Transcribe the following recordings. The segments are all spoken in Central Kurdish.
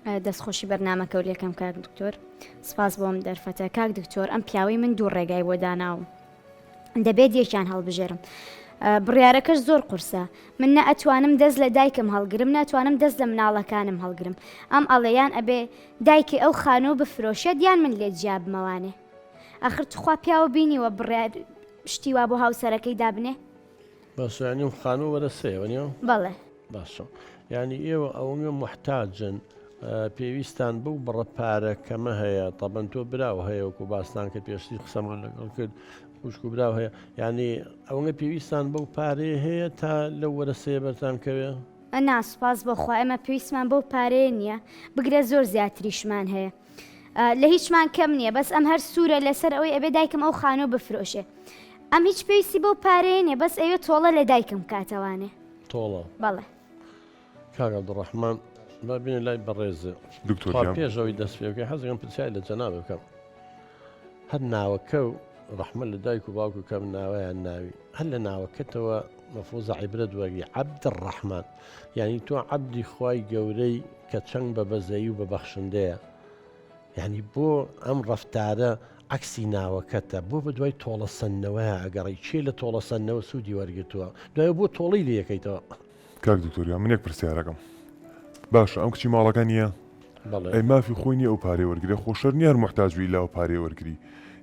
دەستخۆشی بەرنامەکە و لێکم کاک دکتۆر سپاس بۆم دەرفەتە کاک دکتۆر ئەم پیاوەی من دوو ڕێگای بۆ داناوم دەبێت یەکیان هەڵبژێرم بڕیارەکەش زۆر قورسە من نە ئەتوانم دەست لە دایکم هەڵگرم ناتوانم دەست لە مناڵەکانم هەڵگرم ئەم ئەڵەیان ئەبێ دایکی ئەو خانوو بفرۆشێت یان من لێ جیا بمەوانێ ئاخر توخوا پیاوە بینیوە بڕیار شتی وا بۆ هاوسەرەکەی دابنێ باشە ینی خانوو وەرەسەیەوە نیە بەڵێ باشە ینی ئێوە ئەوە محتاجن پێویستان بوو بڕە پارە کەمە هەیە تەبەن تۆ براو هەیە وکو باستان کە پێشتی قسەمان لەگەڵ کرد خوشک و براو هەیە ینی ئەوە پێویستان بەو پارەیە هەیە تا لەو وەرەسەیە بەرتان کەوێ ناسپاس بۆخوا ئەمە پێویستمان بەو پارەیە نییە بگرە زۆر زیاتریشمان هەیە لە هیچمان کەم نییە بەس ئەم هەر سوورە لەسەر ئەوەی ئەبێ دایکم ئەو خانوو بفرۆشێ ئەم هیچ پێویستی بەو پارەیە نیە بەس ئەوێ تۆڵە لە دایکم کاتەوانێ تۆڵە بەڵێ کاک عەبدوڕەحمان با بینە لای بەڕێزە دکتۆر پێشەوەی دەست پێکەی حەزەکەم پرسیای لە جەناب بکەم هەر ناوەکە و ڕەحمە لە دایک و باوکو کەم ناوەیان ناوی هەر لە ناوەکەتەوە مەفروزە عیبرەت وەرگی عەبدڕەحمان یعنی تۆ عەبدی خوای گەورەی کە چەنگ بە بەزەیی و بە بەخشندەیە یعنی بۆ ئەم ڕەفتارە عکسی ناوەکەتە بۆ بە دوای تۆڵە سندنەوەیە ئەگەڕی چێ لە تۆڵە سندنەوە سوودی وەرگتووە دوای بۆ تۆڵی لە یەکەیتەوە کاک دکتۆریان من یەک پرسیارەکەم باشە ئەم کچی ماڵەکە نییە ئەی مافی خۆی نییە ئەو پارەی وەرگری خۆشەر نیار محتاجوی لاوە پارەی وەرگری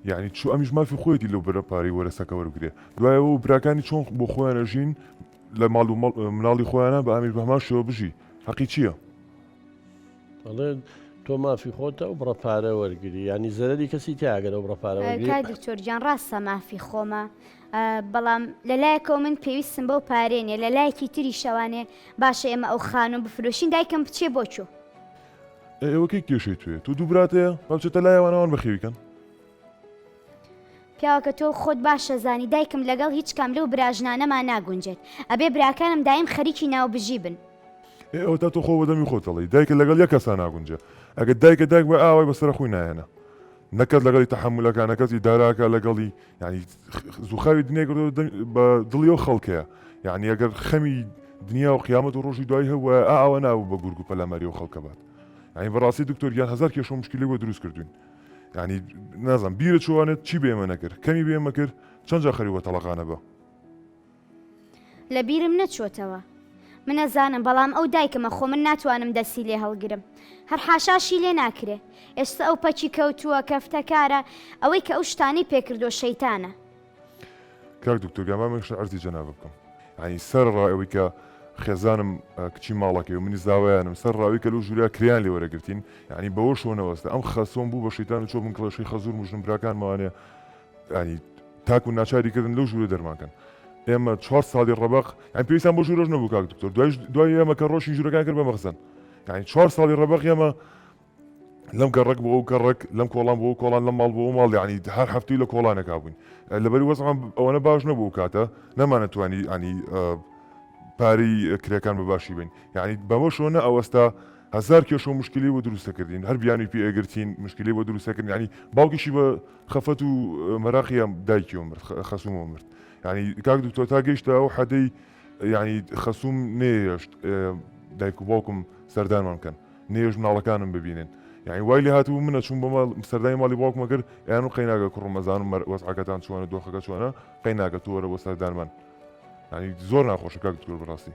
یعنی چوو ئەمیش مافی خۆیەتی لەو بەرە پارەی وەرەسەکە وەرگێ دوایەوە و براکانی چۆن بۆ خۆیانە ژین لە ماڵ و مناڵی خۆیانە بە ئامیر بەهمان شێوە بژی حەقی چییە؟ بەڵێ تۆ مافی خۆتە و بڕە پارە وەرگری ینی زەرری کەسی تیاگەرە و بڕە پارە وەرگری کاک دکتۆرجان ڕاستە مافی خۆمە بەڵام لەلایەکەوە من پێویستم بەو پارێنێ لە لایەکی تری شەوانێ باشە ئێمە ئەو خانوو بفرۆشین دایکم بچێ بۆ چوو ئێوەکەی کێشەی توێ تو دوو براتەیە بەچێتە لایەوانەوان بەخێویکەن پیاوەکە تۆ خۆت باشە زانی دایکم لەگەڵ هیچ کام لەو براژنانەمان ناگونجێت ئەبێ براکانم دایم خەریکی ناوبژی بن ئێوە تا تۆ خۆ بەدەمی خۆتەڵی دایکە لەگەڵ یەک کەسا ناگونجە ئەگەر دایکە دایک بە ئاوای بەسەر خۆی نایەنە نەکەت لەگەڵی تەحملەکانە کەسی داراکە لەگەڵی ینی زوخاوی دنیا بە دڵیەوە خەڵکەیە یعنی ئەگەر خەمی دنیا و قیامەت و ڕۆژی دوای هەوە ئاوە ناوە بە گورگ و پەلاماری و خەڵکە بات ینی بەڕاستی دکتۆریان هەزار کێشە و مشکلی بۆ دروست کردوین ینی نازانم بیرە چوانێت چی بێمە نەکرد کەمی بێمە کرد چەند جا خەریوە تەڵەقانە بە لە بیرم نەچۆتەوە من نەزانم بەڵام ئەو دایکمە خۆ من ناتوانم دەستی لێ هەڵگرم هەر حاشاشی لێ ناکرێ ئێستا ئەو پەچی کەوتووە کەفتەکارە ئەوەی کە ئەو شتانی پێکردو شەیتانە کاک دکتۆر مامێکشە ئەرزی جەناب بکەم ینی سەر ڕاوی کە خێزانم کچی ماڵەکەی و منی زاوایانم سەر ڕاوی کە لەو ژوریا کریان لێ وەرەگرتین ینی بەوە شۆنەوەستە ئەم خەسۆم بوو بە شەیتان و چۆ من کڵەشەی خەزوور مژن براکانمانێ ینی تاکو ناچاریکردن لەو ژوورە دەرمانکەن ئێمە 4 ساڵی ڕەبق ئەم پێویستان بۆ ژوورۆژ نەبوو کاک دکتۆر دوای ئێمە کە ڕۆژی ژوورەکان کرد بە مەخزن ینی 4 ساڵی ڕەبق ئێمە لەم گەڕک بۆ ئەو گەڕک لەم کۆڵان بۆ کۆڵان لەم ماڵ بۆ ماڵ ینی هەر هەفتەی لە کۆڵانێکا بووین لەبەری وەزعم ئەوەنە باش نەبوو کاتە نەمانەتوانی ینی پارەی کرێکان بە باشی بین یعنی بەمە شۆنە ئەوەستا هەزار کێشە و مشکلی بۆ دروستەکردین هەر بیانی پێ ئەگرتین مشکلی بۆ دروستەکردن ینی باوکیشی بە خەفەت و مەراقیە دایکیەوە مرد خەسوومەوە مرد ینی کاک دکتۆر تا گەیشتە ئەو حەدەی ینی خەسووم نێشت دایک و باوکم سەردانمان بکەن نێژ مناڵەکانم ببینن یعنی وای لێ هاتوو منە چوون بە سەردانی ماڵی باوکمە کرد یان و قەیناگە کوڕمەزان و وەزعەکەتان چوانە دۆخەکە چوانە قەیناگە تۆوەرە بۆ سەردانمان ینی زۆر ناخۆشە کاک دکتۆر بەڕاستی